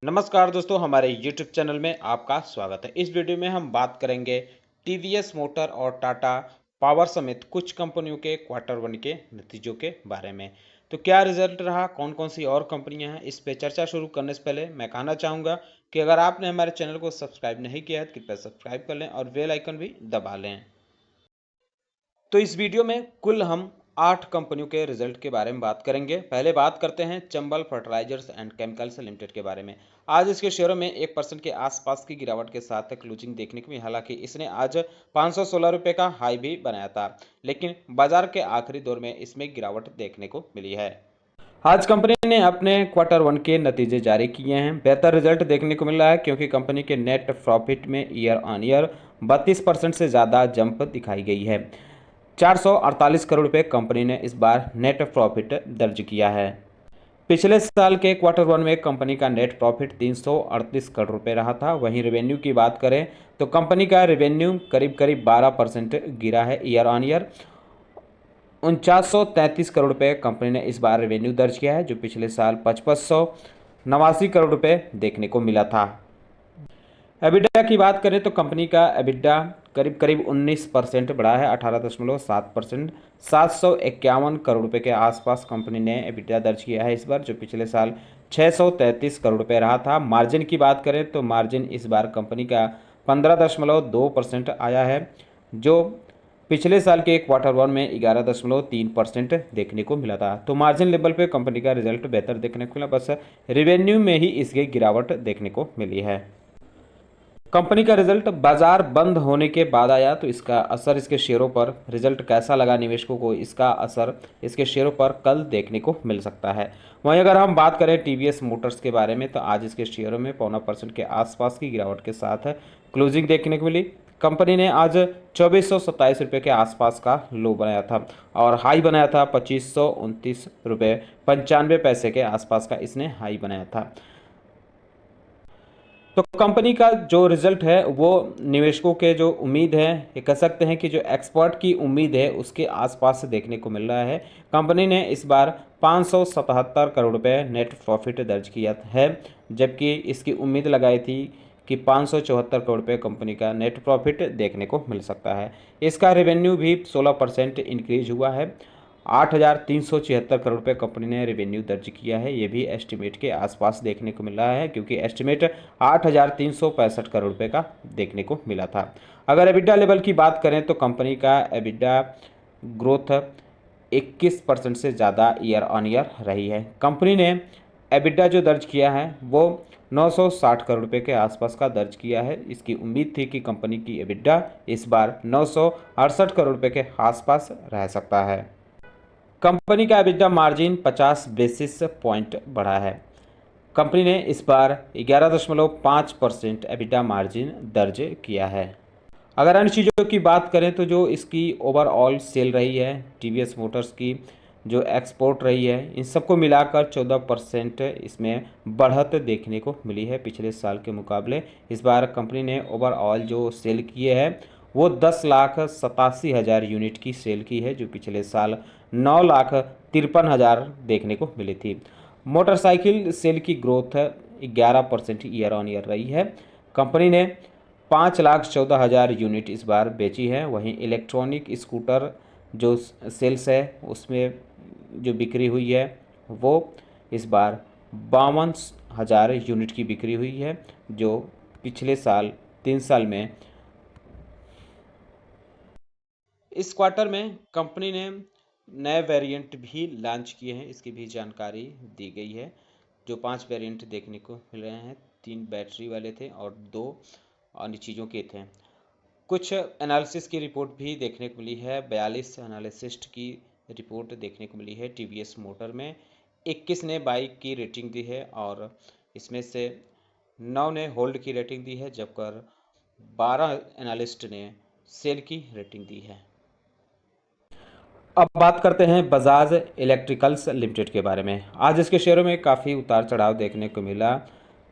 नमस्कार दोस्तों, हमारे YouTube चैनल में आपका स्वागत है। इस वीडियो में हम बात करेंगे टीवीएस मोटर और टाटा पावर समेत कुछ कंपनियों के क्वार्टर वन के नतीजों के बारे में। तो क्या रिजल्ट रहा, कौन कौन सी और कंपनियां हैं, इस पे चर्चा शुरू करने से पहले मैं कहना चाहूँगा कि अगर आपने हमारे चैनल को सब्सक्राइब नहीं किया है तो कृपया सब्सक्राइब कर लें और बेल आइकन भी दबा लें। तो इस वीडियो में कुल हम 8 कंपनियों के रिजल्ट के बारे में बात करेंगे। पहले बात करते हैं Chambal fertilizers and chemicals limited के बारे में। आज इसके शेयरों में 1% के आसपास की गिरावट के साथ क्लोजिंग देखने को मिली। हालांकि इसने आज 516 रुपये का हाई भी बनाया था, लेकिन बाजार के आखिरी दौर में इसमें गिरावट देखने को मिली है। आज कंपनी ने अपने क्वार्टर वन के नतीजे जारी किए हैं। बेहतर रिजल्ट देखने को मिल रहा है क्योंकि कंपनी के नेट प्रॉफिट में ईयर ऑन ईयर 32% से ज़्यादा जंप दिखाई गई है। 448 करोड़ रुपए कंपनी ने इस बार नेट प्रॉफिट दर्ज किया है। पिछले साल के क्वार्टर वन में कंपनी का नेट प्रॉफिट 338 करोड़ रुपए रहा था। वहीं रेवेन्यू की बात करें तो कंपनी का रेवेन्यू करीब करीब 12% गिरा है ईयर ऑन ईयर। 4933 करोड़ रुपए कंपनी ने इस बार रेवेन्यू दर्ज किया है, जो पिछले साल 5589 करोड़ रुपए देखने को मिला था। एबिडा की बात करें तो कंपनी का एबिडा करीब करीब 19% बढ़ा है, 18.7%। 751 करोड़ रुपए के आसपास कंपनी ने एबिडा दर्ज किया है इस बार, जो पिछले साल 633 करोड़ रुपए रहा था। मार्जिन की बात करें तो मार्जिन इस बार कंपनी का 15.2% आया है, जो पिछले साल के क्वार्टर वन में 11.3% देखने को मिला था। तो मार्जिन लेवल पे कंपनी का रिजल्ट बेहतर देखने को मिला, बस रेवेन्यू में ही इसकी गिरावट देखने को मिली है। कंपनी का रिजल्ट बाजार बंद होने के बाद आया, तो इसका असर इसके शेयरों पर, रिजल्ट कैसा लगा निवेशकों को, इसका असर इसके शेयरों पर कल देखने को मिल सकता है। वहीं अगर हम बात करें टीवीएस मोटर्स के बारे में, तो आज इसके शेयरों में 0.25% के आसपास की गिरावट के साथ क्लोजिंग देखने को मिली। कंपनी ने आज 2427 रुपये के आसपास का लो बनाया था और हाई बनाया था 2529 रुपये 95 पैसे के आसपास का इसने हाई बनाया था। तो कंपनी का जो रिजल्ट है वो निवेशकों के जो उम्मीद है, ये कह सकते हैं कि जो एक्सपर्ट की उम्मीद है उसके आसपास देखने को मिल रहा है। कंपनी ने इस बार 577 करोड़ रुपए नेट प्रॉफिट दर्ज किया है, जबकि इसकी उम्मीद लगाई थी कि 574 करोड़ रुपए कंपनी का नेट प्रॉफिट देखने को मिल सकता है। इसका रेवेन्यू भी 16% इंक्रीज हुआ है। 8,376 करोड़ रुपए कंपनी ने रेवेन्यू दर्ज किया है। ये भी एस्टिमेट के आसपास देखने को मिल रहा है, क्योंकि एस्टिमेट 8,365 करोड़ रुपए का देखने को मिला था। अगर एबिडा लेवल की बात करें तो कंपनी का एबिडा ग्रोथ 21% से ज़्यादा ईयर ऑन ईयर रही है। कंपनी ने एबिडा जो दर्ज किया है वो 960 करोड़ रुपए के आसपास का दर्ज किया है। इसकी उम्मीद थी कि कंपनी की एबिडा इस बार 968 करोड़ रुपए के आसपास रह सकता है। कंपनी का एबिडा मार्जिन 50 बेसिस पॉइंट बढ़ा है। कंपनी ने इस बार 11.5% एबिडा मार्जिन दर्ज किया है। अगर अन्य चीज़ों की बात करें तो जो इसकी ओवरऑल सेल रही है, टीवीएस मोटर्स की जो एक्सपोर्ट रही है, इन सबको मिलाकर 14% इसमें बढ़त देखने को मिली है पिछले साल के मुकाबले। इस बार कंपनी ने ओवरऑल जो सेल किए हैं वो 10,87,000 यूनिट की सेल की है, जो पिछले साल 9,53,000 देखने को मिली थी। मोटरसाइकिल सेल की ग्रोथ 11% ईयर ऑन ईयर रही है। कंपनी ने 5,14,000 यूनिट इस बार बेची है। वहीं इलेक्ट्रॉनिक स्कूटर जो सेल्स है उसमें जो बिक्री हुई है वो इस बार 52,000 यूनिट की बिक्री हुई है, जो पिछले साल 3 साल में। इस क्वार्टर में कंपनी ने नए वेरिएंट भी लॉन्च किए हैं, इसकी भी जानकारी दी गई है। जो 5 वेरिएंट देखने को मिल रहे हैं, 3 बैटरी वाले थे और 2 अन्य चीज़ों के थे। कुछ एनालिसिस की रिपोर्ट भी देखने को मिली है। 42 एनालिसिस्ट की रिपोर्ट देखने को मिली है। टीवीएस मोटर में 21 ने बाई की रेटिंग दी है और इसमें से 9 ने होल्ड की रेटिंग दी है, जबकर 12 एनालिस्ट ने सेल की रेटिंग दी है। अब बात करते हैं बजाज इलेक्ट्रिकल्स लिमिटेड के बारे में। आज इसके शेयरों में काफ़ी उतार चढ़ाव देखने को मिला।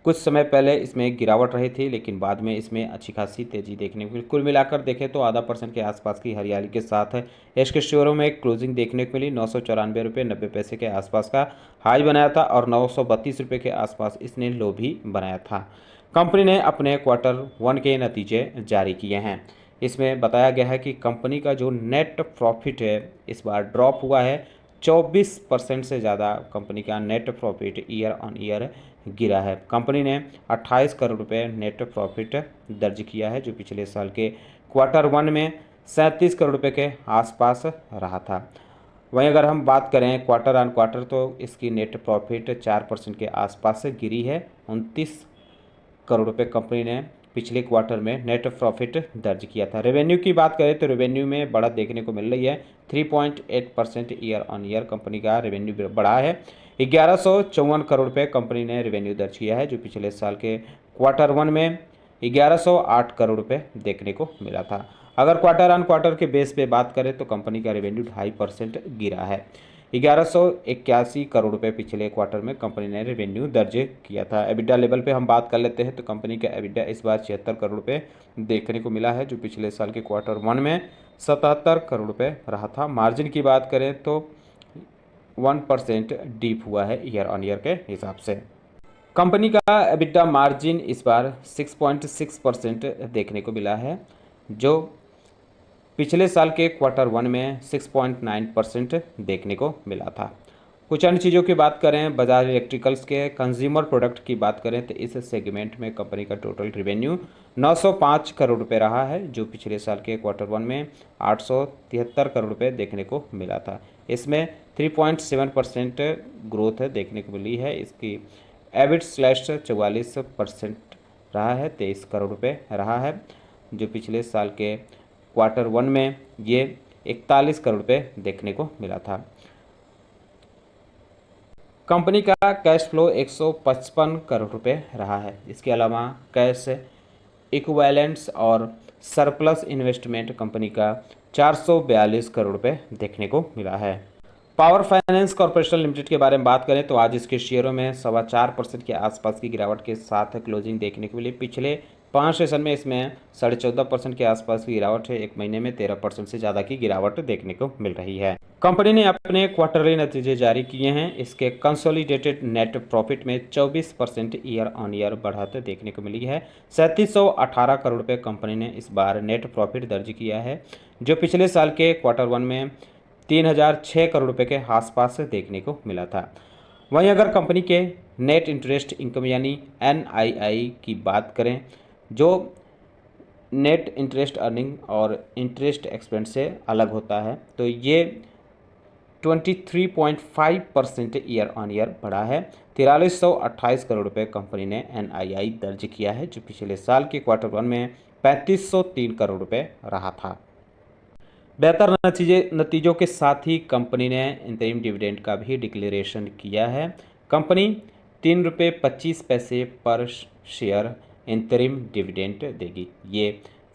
कुछ समय पहले इसमें गिरावट रही थी, लेकिन बाद में इसमें अच्छी खासी तेज़ी देखने को मिली। कुल मिलाकर देखें तो ½ % के आसपास की हरियाली के साथ है इसके शेयरों में क्लोजिंग देखने को मिली। 994 रुपये 90 पैसे के आसपास का हाई बनाया था और 932 रुपये के आसपास इसने लो भी बनाया था। कंपनी ने अपने Q1 के नतीजे जारी किए हैं। इसमें बताया गया है कि कंपनी का जो नेट प्रॉफिट है इस बार ड्रॉप हुआ है। 24% से ज़्यादा कंपनी का net profit year on year गिरा है। कंपनी ने 28 करोड़ रुपए नेट प्रॉफिट दर्ज किया है, जो पिछले साल के Q1 में 37 करोड़ रुपए के आसपास रहा था। वहीं अगर हम बात करें क्वार्टर ऑन क्वार्टर तो इसकी नेट प्रॉफिट 4% के आसपास गरी है। 29 करोड़ रुपए कंपनी ने पिछले क्वार्टर में नेट प्रॉफिट दर्ज किया था। रेवेन्यू की बात करें तो रेवेन्यू में बढ़त देखने को मिल रही है। 3.8% ईयर ऑन ईयर कंपनी का रेवेन्यू बढ़ा है। 1154 करोड़ रुपए कंपनी ने रेवेन्यू दर्ज किया है, जो पिछले साल के Q1 में 1108 करोड़ रुपए देखने को मिला था। अगर क्वार्टर ऑन क्वार्टर के बेस पे बात करें तो कंपनी का रेवेन्यू 2.5% गिरा है। 1181 करोड़ रुपए पिछले क्वार्टर में कंपनी ने रेवेन्यू दर्ज किया था। एबिडा लेवल पे हम बात कर लेते हैं तो कंपनी का एबिडा इस बार 76 करोड़ रुपए देखने को मिला है, जो पिछले साल के Q1 में 77 करोड़ रुपए रहा था। मार्जिन की बात करें तो 1% डीप हुआ है ईयर ऑन ईयर के हिसाब से। कंपनी का एबिडा मार्जिन इस बार 6.6% देखने को मिला है, जो पिछले साल के Q1 में 6.9% देखने को मिला था। कुछ अन्य चीज़ों की बात करें, बजाज इलेक्ट्रिकल्स के कंज्यूमर प्रोडक्ट की बात करें तो इस सेगमेंट में कंपनी का टोटल रेवेन्यू 905 करोड़ रुपए रहा है, जो पिछले साल के Q1 में 873 करोड़ रुपए देखने को मिला था। इसमें 3.7% ग्रोथ देखने को मिली है। इसकी एबिट स्लैश 44% रहा है, 23 करोड़ रुपए रहा है, जो पिछले साल के Q1 में ये 41 करोड़ रुपए देखने को मिला था। कंपनी का कैश फ्लो 155 करोड़ रुपए रहा है। इसके अलावा कैश इक्विवेलेंट्स और सरप्लस इन्वेस्टमेंट कंपनी का 442 करोड़ रुपए देखने को मिला है। पावर फाइनेंस कॉर्पोरेशन लिमिटेड के बारे में बात करें तो आज इसके शेयरों में 4.25% के आसपास की गिरावट के साथ क्लोजिंग देखने को मिली। पिछले 5 सेशन में इसमें 14.5% के आसपास की गिरावट है। एक महीने में 13% से ज़्यादा की गिरावट देखने को मिल रही है। कंपनी ने अपने क्वार्टरली नतीजे जारी किए हैं। इसके कंसोलिडेटेड नेट प्रॉफिट में 24% ईयर ऑन ईयर बढ़त देखने को मिली है। 3718 करोड़ रुपये कंपनी ने इस बार नेट प्रॉफिट दर्ज किया है, जो पिछले साल के Q1 में 3006 करोड़ रुपए के आसपास देखने को मिला था। वहीं अगर कंपनी के नेट इंटरेस्ट इनकम यानी NII की बात करें, जो नेट इंटरेस्ट अर्निंग और इंटरेस्ट एक्सपेंस से अलग होता है, तो ये 23.5% ईयर ऑन ईयर बढ़ा है। 4328 करोड़ रुपए कंपनी ने NII दर्ज किया है, जो पिछले साल के Q1 में 3503 करोड़ रुपए रहा था। बेहतर नतीजों के साथ ही कंपनी ने इंतरिम डिविडेंड का भी डिक्लेरेशन किया है। कंपनी 3.25 रुपये पर शेयर इंतरिम डिविडेंड देगी। ये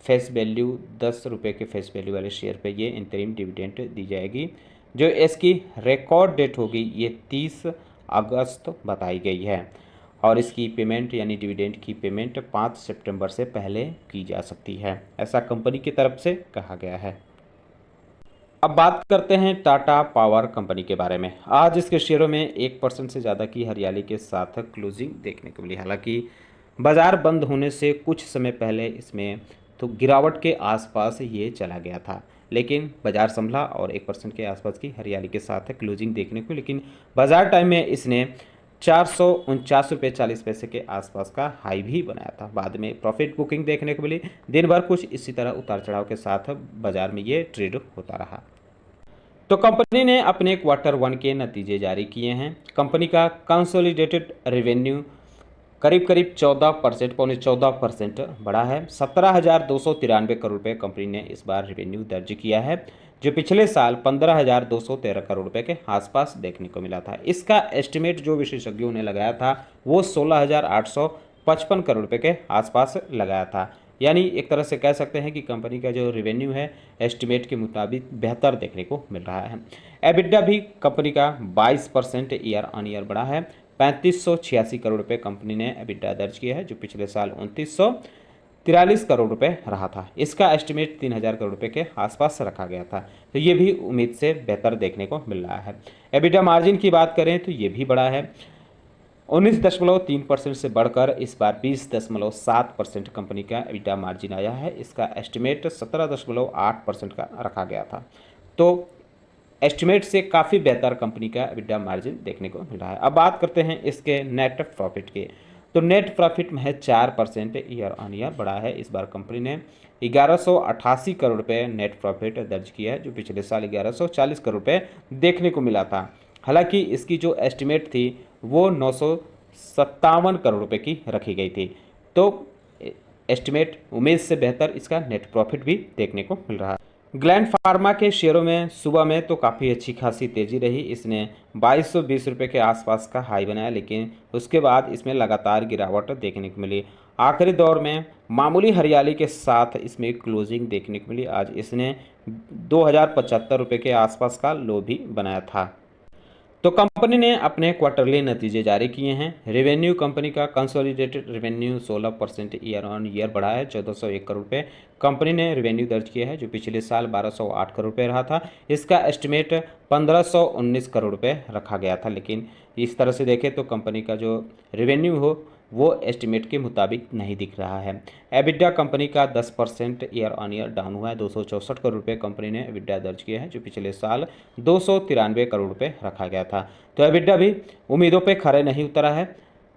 फेस वैल्यू 10 रुपये के फेस वैल्यू वाले शेयर पे ये इंतरिम डिविडेंड दी जाएगी। जो इसकी रिकॉर्ड डेट होगी ये 30 अगस्त बताई गई है और इसकी पेमेंट यानी डिविडेंड की पेमेंट 5 सितंबर से पहले की जा सकती है, ऐसा कंपनी की तरफ से कहा गया है। अब बात करते हैं टाटा पावर कंपनी के बारे में। आज इसके शेयरों में 1% से ज़्यादा की हरियाली के साथ क्लोजिंग देखने को मिली। हालांकि बाजार बंद होने से कुछ समय पहले इसमें तो गिरावट के आसपास ये चला गया था, लेकिन बाजार संभला और 1% के आसपास की हरियाली के साथ क्लोजिंग देखने को। लेकिन बाजार टाइम में इसने 449.40 रुपये के आसपास का हाई भी बनाया था। बाद में प्रॉफिट बुकिंग देखने को मिली। दिन भर कुछ इसी तरह उतार चढ़ाव के साथ बाजार में ये ट्रेड होता रहा। तो कंपनी ने अपने Q1 के नतीजे जारी किए हैं। कंपनी का कंसोलिडेटेड रेवेन्यू करीब 14% पौने 14% बढ़ा है। 17,293 करोड़ रुपए कंपनी ने इस बार रेवेन्यू दर्ज किया है, जो पिछले साल 15,213 करोड़ रुपए के आसपास देखने को मिला था। इसका एस्टिमेट जो विशेषज्ञों ने लगाया था वो 16,855 करोड़ रुपए के आसपास लगाया था। यानी एक तरह से कह सकते हैं कि कंपनी का जो रेवेन्यू है एस्टिमेट के मुताबिक बेहतर देखने को मिल रहा है। एबिडा भी कंपनी का 22% ईयर ऑन ईयर बढ़ा है। 3586 करोड़ रुपए कंपनी ने एबिटा दर्ज किया है, जो पिछले साल 2943 करोड़ रुपए रहा था। इसका एस्टिमेट 3000 करोड़ रुपए के आसपास रखा गया था, तो ये भी उम्मीद से बेहतर देखने को मिल रहा है। एबिटा मार्जिन की बात करें तो ये भी बढ़ा है, 19.3% से बढ़कर इस बार 20.7% कंपनी का एबिटा मार्जिन आया है। इसका एस्टिमेट 17.8% का रखा गया था, तो एस्टिमेट से काफ़ी बेहतर कंपनी का एबिटा मार्जिन देखने को मिल रहा है। अब बात करते हैं इसके नेट प्रॉफिट के, तो नेट प्रॉफिट में है 4% ईयर ऑन ईयर बढ़ा है। इस बार कंपनी ने 1188 करोड़ रुपए नेट प्रॉफिट दर्ज किया है, जो पिछले साल 1140 करोड़ रुपए देखने को मिला था। हालांकि इसकी जो एस्टिमेट थी वो 957 करोड़ रुपए की रखी गई थी, तो एस्टिमेट उम्मीद से बेहतर इसका नेट प्रॉफिट भी देखने को मिल रहा है। ग्लैंड फार्मा के शेयरों में सुबह में तो काफ़ी अच्छी खासी तेज़ी रही, इसने 2220 रुपये के आसपास का हाई बनाया, लेकिन उसके बाद इसमें लगातार गिरावट देखने को मिली। आखिरी दौर में मामूली हरियाली के साथ इसमें क्लोजिंग देखने को मिली। आज इसने 2075 रुपये के आसपास का लो भी बनाया था। तो कंपनी ने अपने क्वार्टरली नतीजे जारी किए हैं। रेवेन्यू कंपनी का consolidated revenue 16% year on year बढ़ा है, 1401 करोड़ रुपये कंपनी ने रेवेन्यू दर्ज किया है, जो पिछले साल 1208 करोड़ रुपये रहा था। इसका एस्टिमेट 1519 करोड़ रुपये रखा गया था, लेकिन इस तरह से देखें तो कंपनी का जो रेवेन्यू हो वो एस्टिमेट के मुताबिक नहीं दिख रहा है। एबिटा कंपनी का 10% ईयर ऑन ईयर डाउन हुआ है, 264 करोड़ रुपये कंपनी ने एबिटा दर्ज किया है, जो पिछले साल 293 करोड़ रुपये रखा गया था। तो एबिटा भी उम्मीदों पे खरे नहीं उतरा है,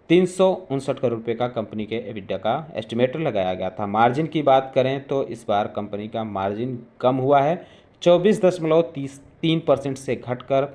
359 करोड़ रुपये का कंपनी के एबिटा का एस्टिमेट लगाया गया था। मार्जिन की बात करें तो इस बार कंपनी का मार्जिन कम हुआ है, 24.3% से घटकर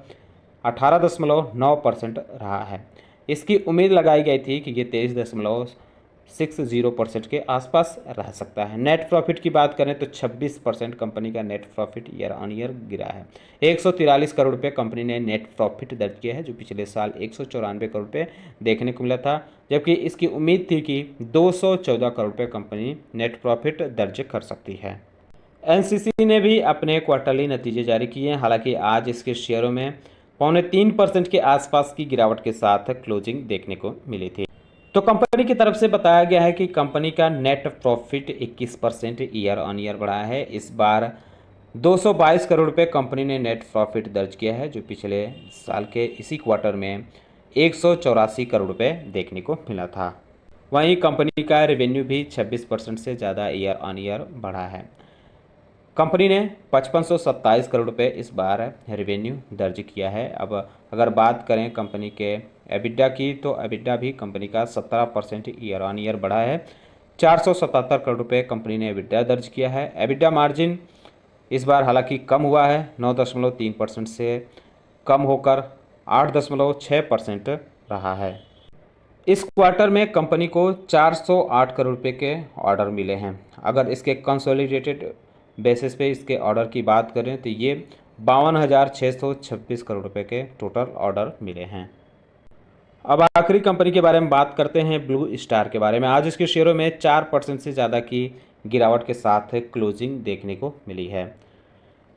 18.9% रहा है। इसकी उम्मीद लगाई गई थी कि ये 23.60% के आसपास रह सकता है। नेट प्रॉफिट की बात करें तो 26% कंपनी का net profit year on year गिरा है। 143 करोड़ रुपये कंपनी ने नेट प्रॉफिट दर्ज किया है, जो पिछले साल 194 करोड़ रुपये देखने को मिला था, जबकि इसकी उम्मीद थी कि 214 करोड़ रुपये कंपनी नेट प्रॉफिट दर्ज कर सकती है। एनसीसी ने भी अपने क्वार्टरली नतीजे जारी किए हैं। हालांकि आज इसके शेयरों में 2.25% के आसपास की गिरावट के साथ क्लोजिंग देखने को मिली थी। तो कंपनी की तरफ से बताया गया है कि कंपनी का net profit 21% year on year बढ़ा है। इस बार 222 करोड़ रुपए कंपनी ने नेट प्रॉफिट दर्ज किया है, जो पिछले साल के इसी क्वार्टर में 184 करोड़ रुपए देखने को मिला था। वहीं कंपनी का रेवेन्यू भी 26% से ज़्यादा ईयर ऑन ईयर बढ़ा है। कंपनी ने 5527 करोड़ रुपए इस बार रेवेन्यू दर्ज किया है। अब अगर बात करें कंपनी के एबिटा की, तो एबिटा भी कंपनी का 17% ईयर ऑन ईयर बढ़ा है, 477 करोड़ रुपए कंपनी ने एबिटा दर्ज किया है। एबिटा मार्जिन इस बार हालांकि कम हुआ है, 9.3% से कम होकर 8.6% रहा है। इस क्वार्टर में कंपनी को 408 करोड़ रुपए के ऑर्डर मिले हैं। अगर इसके कंसोलिडेटेड बेसिस पे इसके ऑर्डर की बात करें तो ये 52,626 करोड़ रुपए के टोटल ऑर्डर मिले हैं। अब आखिरी कंपनी के बारे में बात करते हैं, ब्लू स्टार के बारे में। आज इसके शेयरों में 4% से ज़्यादा की गिरावट के साथ क्लोजिंग देखने को मिली है।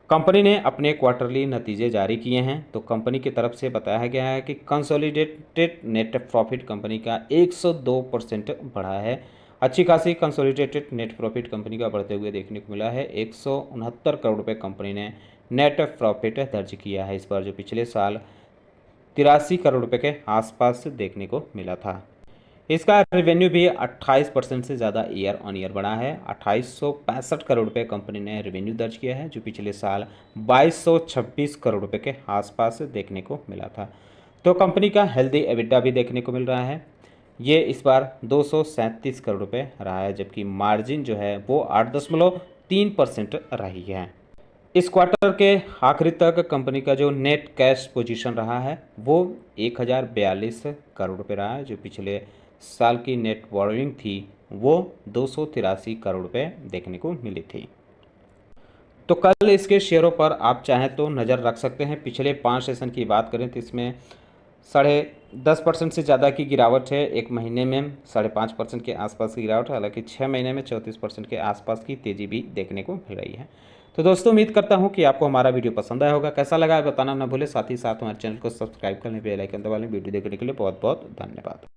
कंपनी ने अपने क्वार्टरली नतीजे जारी किए हैं, तो कंपनी की तरफ से बताया गया है कि कंसोलिडेटेड नेट प्रॉफिट कंपनी का 102% बढ़ा है। अच्छी खासी कंसोलिडेटेड नेट प्रॉफिट कंपनी का बढ़ते हुए देखने को मिला है। 169 करोड़ रुपए कंपनी ने नेट प्रॉफिट दर्ज किया है, इस पर जो पिछले साल 83 करोड़ रुपए के आसपास देखने को मिला था। इसका रेवेन्यू भी 28% से ज़्यादा ईयर ऑन ईयर बढ़ा है। 2865 करोड़ रुपए कंपनी ने रेवेन्यू दर्ज किया है, जो पिछले साल 2226 करोड़ रुपए के आसपास देखने को मिला था। तो कंपनी का हेल्दी एबिटा भी देखने को मिल रहा है, ये इस बार 237 करोड़ रुपए रहा है, जबकि मार्जिन जो है वो 8.3% रही है। इस क्वार्टर के आखिरी तक कंपनी का जो नेट कैश पोजीशन रहा है वो 1042 करोड़ रुपए रहा है, जो पिछले साल की नेट बोरोइंग थी वो 283 करोड़ रुपए देखने को मिली थी। तो कल इसके शेयरों पर आप चाहें तो नज़र रख सकते हैं। पिछले 5 सेशन की बात करें तो इसमें 10.5% से ज़्यादा की गिरावट है। एक महीने में 5.5% के आसपास की गिरावट है, हालांकि 6 महीने में 34% के आसपास की तेज़ी भी देखने को मिल रही है। तो दोस्तों उम्मीद करता हूँ कि आपको हमारा वीडियो पसंद आया होगा। कैसा लगा बताना ना भूलें, साथ ही साथ हमारे चैनल को सब्सक्राइब करने, बेल आइकन दबा लें। वीडियो देखने के लिए बहुत बहुत धन्यवाद।